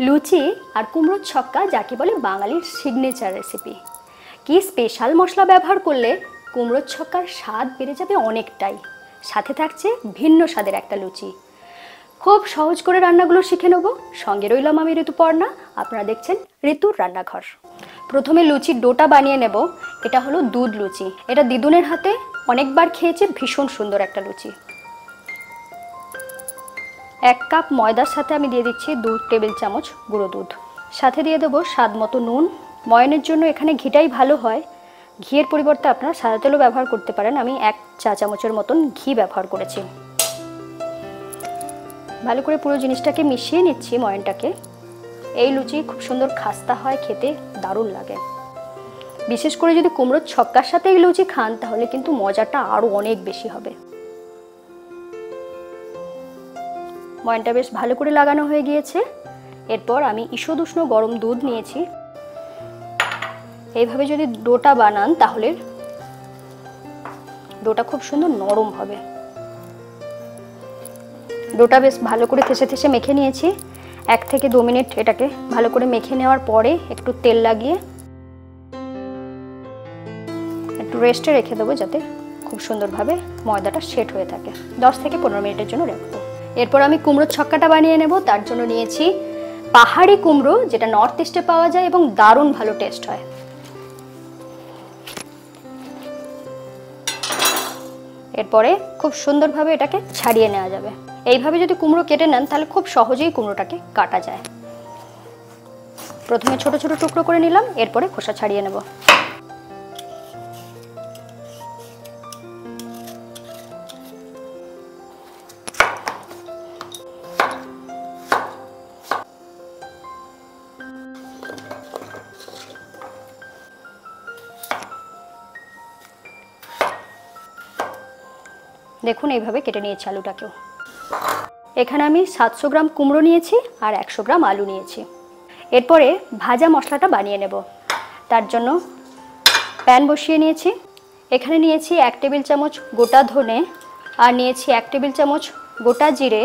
লুচি আর কুমড়োর ছক্কা যাকে বলে বাঙালির সিগনেচার রেসিপি। কি স্পেশাল মশলা ব্যবহার করলে কুমড়োর ছক্কার স্বাদ বেড়ে যাবে অনেকটাই, সাথে থাকছে ভিন্ন স্বাদের একটা লুচি। খুব সহজ করে রান্নাগুলো শিখে নেব। সঙ্গে রইলাম আমি ঋতুপর্ণা, আপনারা দেখছেন ঋতুর রান্নাঘর। প্রথমে লুচির ডোটা বানিয়ে নেব। এটা হলো দুধ লুচি। এটা দিদুনের হাতে অনেকবার খেয়েছি, ভীষণ সুন্দর একটা লুচি। 1 কাপ ময়দার সাথে আমি দিয়ে দিচ্ছি 2 টেবিল চামচ গুঁড়ো দুধ। সাথে দিয়ে দেবো স্বাদ মতো নুন। ময়নের জন্য এখানে ঘিটাই ভালো হয়, ঘিয়ের পরিবর্তে আপনারা সাদা তেলও ব্যবহার করতে পারেন। আমি 1 চা চামচের মতন ঘি ব্যবহার করেছি। ভালো করে পুরো জিনিসটাকে মিশিয়ে নিচ্ছি ময়নটাকে। এই লুচি খুব সুন্দর খাস্তা হয়, খেতে দারুণ লাগে। বিশেষ করে যদি কুমড়োর ছক্কার সাথে এই লুচি খান তাহলে কিন্তু মজাটা আরও অনেক বেশি হবে। ময়নটা বেশ ভালো করে লাগানো হয়ে গিয়েছে। এরপর আমি ঈষৎ উষ্ণ গরম দুধ নিয়েছি। এইভাবে যদি ডোটা বানান তাহলে ডোটা খুব সুন্দর নরম হবে। ডোটা বেশ ভালো করে থেসে থেসে মেখে নিয়েছি। 1 থেকে 2 মিনিট এটাকে ভালো করে মেখে নেওয়ার পরে একটু তেল লাগিয়ে একটু রেস্টে রেখে দেবো, যাতে খুব সুন্দরভাবে ময়দাটা সেট হয়ে থাকে। 10 থেকে 15 মিনিটের জন্য রাখবো। এরপর আমি কুমড়োর ছক্কাটা বানিয়ে নেব। তার জন্য নিয়েছি পাহাড়ি কুমড়ো, যেটা নর্থ ইস্টে পাওয়া যায় এবং দারুণ ভালো টেস্ট হয়। এরপরে খুব সুন্দরভাবে এটাকে ছাড়িয়ে নেওয়া যাবে। এইভাবে যদি কুমড়ো কেটে নেন তাহলে খুব সহজেই কুমড়োটাকে কাটা যায়। প্রথমে ছোট ছোট টুকরো করে নিলাম, এরপরে খোসা ছাড়িয়ে নেব। দেখুন এইভাবে কেটে নিয়েছি আলুটাকেও। এখানে আমি 700 গ্রাম কুমড়ো নিয়েছি আর 100 গ্রাম আলু নিয়েছি। এরপরে ভাজা মশলাটা বানিয়ে নেব। তার জন্য প্যান বসিয়ে নিয়েছি। এখানে নিয়েছি 1 টেবিল চামচ গোটা ধনে আর নিয়েছি 1 টেবিল চামচ গোটা জিরে।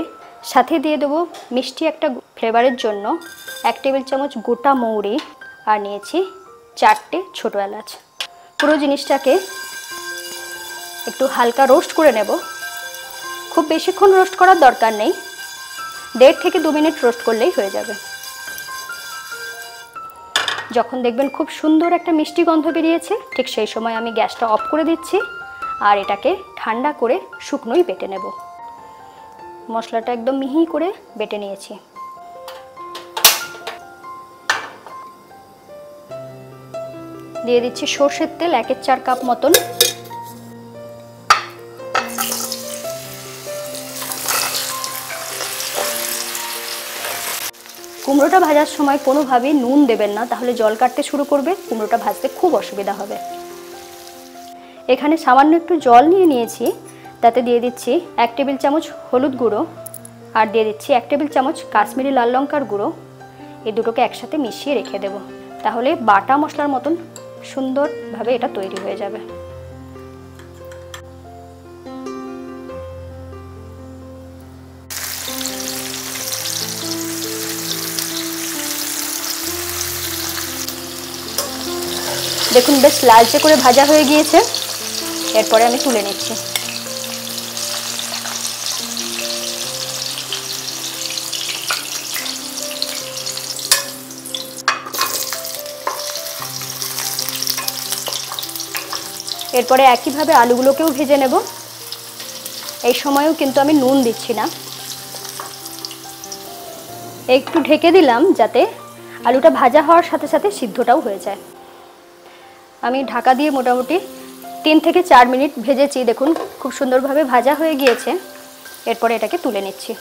সাথে দিয়ে দেবো মিষ্টি একটা ফ্লেভারের জন্য 1 টেবিল চামচ গোটা মৌরি আর নিয়েছি 4টে ছোটো এলাচ। পুরো জিনিসটাকে একটু হালকা রোস্ট করে নেব। খুব বেশিক্ষণ রোস্ট করার দরকার নেই, 1.5 থেকে 2 মিনিট রোস্ট করলেই হয়ে যাবে। যখন দেখবেন খুব সুন্দর একটা মিষ্টি গন্ধ বেরিয়েছে, ঠিক সেই সময় আমি গ্যাসটা অফ করে দিচ্ছি আর এটাকে ঠান্ডা করে শুকনোই বেটে নেব। মশলাটা একদম মিহি করে বেটে নিয়েছি। দিয়ে দিচ্ছি সর্ষের তেল 1/4 কাপ মতন। কুমড়োটা ভাজার সময় কোনোভাবেই নুন দেবেন না, তাহলে জল কাটতে শুরু করবে, কুমড়োটা ভাজতে খুব অসুবিধা হবে। এখানে সামান্য একটু জল নিয়ে নিয়েছি, তাতে দিয়ে দিচ্ছি 1 টেবিল চামচ হলুদ গুঁড়ো আর দিয়ে দিচ্ছি 1 টেবিল চামচ কাশ্মীরি লাল লঙ্কার গুঁড়ো। এই দুটোকে একসাথে মিশিয়ে রেখে দেব, তাহলে বাটা মশলার মতন সুন্দরভাবে এটা তৈরি হয়ে যাবে। দেখুন বেশ লালচে করে ভাজা হয়ে গিয়েছে। এরপরে আমি তুলে নিচ্ছি। এরপরে একইভাবে আলুগুলোকেও ভেজে নেব। এই সময়ও কিন্তু আমি নুন দিচ্ছি না। একটু ঢেকে দিলাম যাতে আলুটা ভাজা হওয়ার সাথে সাথে সিদ্ধটাও হয়ে যায়। আমি ঢাকা দিয়ে মোটামুটি 3 থেকে 4 মিনিট ভেজেছি। দেখুন খুব সুন্দরভাবে ভাজা হয়ে গিয়েছে। এরপরে এটাকে তুলে নিচ্ছি।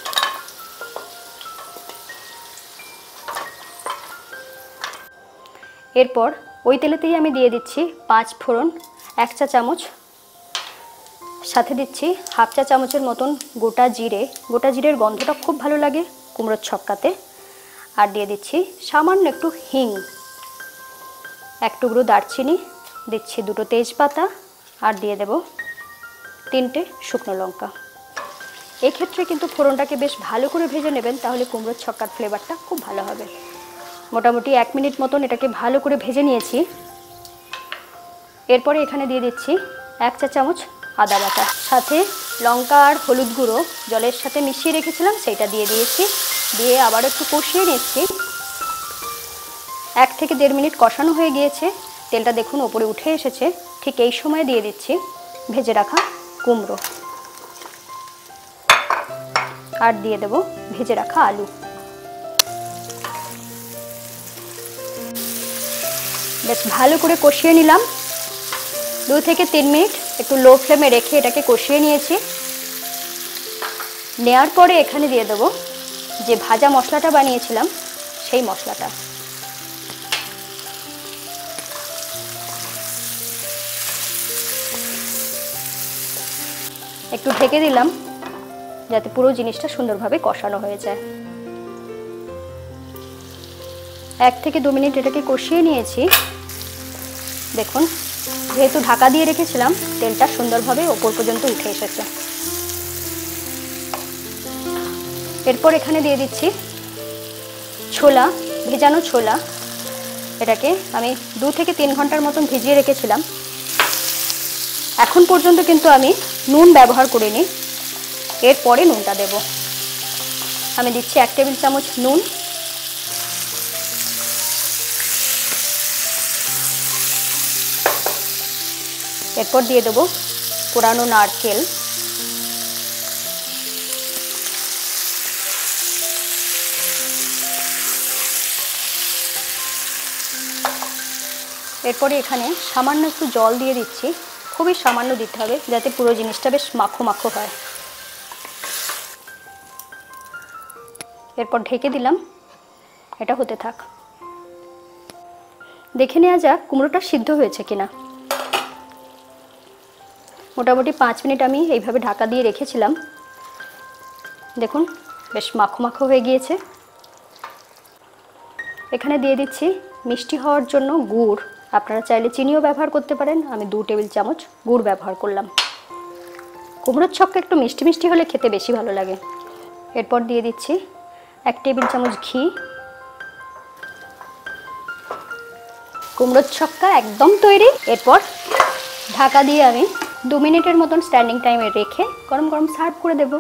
এরপর ওই তেলেতেই আমি দিয়ে দিচ্ছি 5 ফোড়ন 1 চা চামচ, সাথে দিচ্ছি 1/2 চা চামচের মতন গোটা জিরে। গোটা জিরের গন্ধটা খুব ভালো লাগে কুমড়োর ছক্কাতে। আর দিয়ে দিচ্ছি সামান্য একটু হিং, 1 টুকরো দারচিনি, দিচ্ছি 2টো তেজপাতা আর দিয়ে দেব 3টে শুকনো লঙ্কা। এই ক্ষেত্রে কিন্তু ফোড়নটাকে বেশ ভালো করে ভেজে নেবেন, তাহলে কুমড়োর ছক্কার ফ্লেভারটা খুব ভালো হবে। মোটামুটি 1 মিনিট মতন এটাকে ভালো করে ভেজে নিয়েছি। এরপরে এখানে দিয়ে দিচ্ছি 1 চা চামচ আদা বাটা, সাথে লঙ্কা আর হলুদ গুঁড়ো জলের সাথে মিশিয়ে রেখেছিলাম সেইটা দিয়ে দিয়েছি। দিয়ে আবার একটু কষিয়ে নিচ্ছি। 1 থেকে 1.5 মিনিট কষানো হয়ে গিয়েছে, তেলটা দেখুন ওপরে উঠে এসেছে। ঠিক এই সময় দিয়ে দিচ্ছি ভেজে রাখা কুমড়ো, আর দিয়ে দেব ভেজে রাখা আলু। বেশ ভালো করে কষিয়ে নিলাম। 2 থেকে 3 মিনিট একটু লো ফ্লেমে রেখে এটাকে কষিয়ে নিয়েছি। নেয়ার পরে এখানে দিয়ে দেব যে ভাজা মশলাটা বানিয়েছিলাম সেই মশলাটা। একটু ঢেকে দিলাম যাতে পুরো জিনিসটা সুন্দরভাবে কষানো হয়ে যায়। 1 থেকে 2 মিনিট এটাকে কষিয়ে নিয়েছি। দেখুন, যেহেতু ঢাকা দিয়ে রেখেছিলাম, তেলটা সুন্দরভাবে ওপর পর্যন্ত উঠে এসেছে। এরপর এখানে দিয়ে দিচ্ছি ছোলা, ভেজানো ছোলা। এটাকে আমি 2 থেকে 3 ঘন্টার মতন ভিজিয়ে রেখেছিলাম। এখন পর্যন্ত কিন্তু আমি নুন ব্যবহার করিনি, এরপরে নুনটা দেব। আমি দিচ্ছি 1 টেবিল চামচ নুন, এরপর দিয়ে দেব কোরানো নারকেল, এরপরে এখানে সামান্য একটু জল দিয়ে দিচ্ছি, খুবই সামান্য দিতে হবে যাতে পুরো জিনিসটা বেশ মাখো মাখো হয়। এরপর ঢেকে দিলাম, এটা হতে থাক। দেখে নেওয়া যাক কুমড়োটা সিদ্ধ হয়েছে কিনা। মোটামুটি 5 মিনিট আমি এইভাবে ঢাকা দিয়ে রেখেছিলাম। দেখুন বেশ মাখো মাখো হয়ে গিয়েছে। এখানে দিয়ে দিচ্ছি মিষ্টি হওয়ার জন্য গুড়, আপনারা চাইলে চিনিও ব্যবহার করতে পারেন। আমি 2 টেবিল চামচ গুড় ব্যবহার করলাম। কুমড়োর ছক্কা একটু মিষ্টি মিষ্টি হলে খেতে বেশি ভালো লাগে। এরপর দিয়ে দিচ্ছি 1 টেবিল চামচ ঘি। কুমড়োর ছক্কা একদম তৈরি। এরপর ঢাকা দিয়ে আমি 2 মিনিটের মতন স্ট্যান্ডিং টাইমে রেখে গরম গরম সার্ভ করে দেব।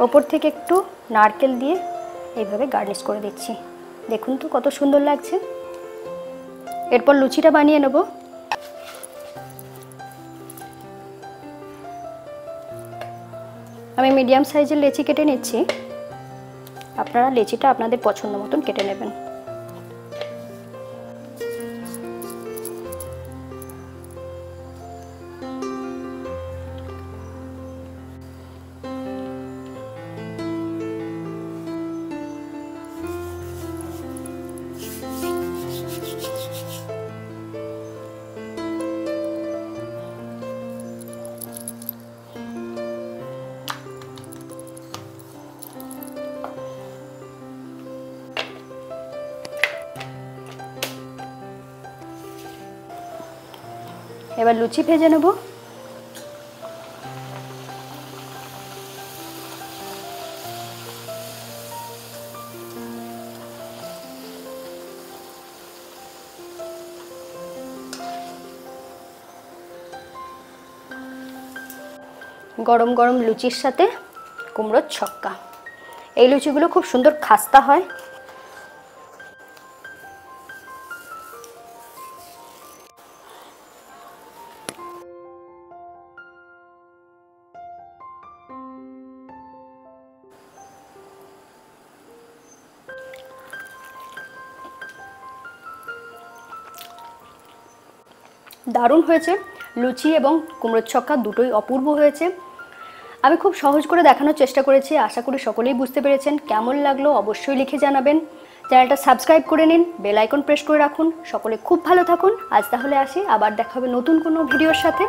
ওপর থেকে একটু নারকেল দিয়ে এইভাবে গার্নিশ করে দিচ্ছি। দেখুন তো কত সুন্দর লাগছে। এরপর লুচিটা বানিয়ে নেব। আমি মিডিয়াম সাইজের লেচি কেটে নিচ্ছি, আপনারা লেচিটা আপনাদের পছন্দ মতন কেটে নেবেন। এবার লুচি ভেজে নেব। গরম গরম লুচির সাথে কুমড়োর ছক্কা। এই লুচিগুলো খুব সুন্দর খাস্তা হয়। দারুণ হয়েছে। লুচি এবং কুমড়োর ছক্কা দুটোই অপূর্ব হয়েছে। আমি খুব সহজ করে দেখানোর চেষ্টা করেছি, আশা করি সকলেই বুঝতে পেরেছেন। কেমন লাগলো অবশ্যই লিখে জানাবেন। চ্যানেলটা সাবস্ক্রাইব করে নিন, বেল আইকন প্রেস করে রাখুন। সকলে খুব ভালো থাকুন। আজ তাহলে আসি, আবার দেখা হবে নতুন কোনো ভিডিওর সাথে।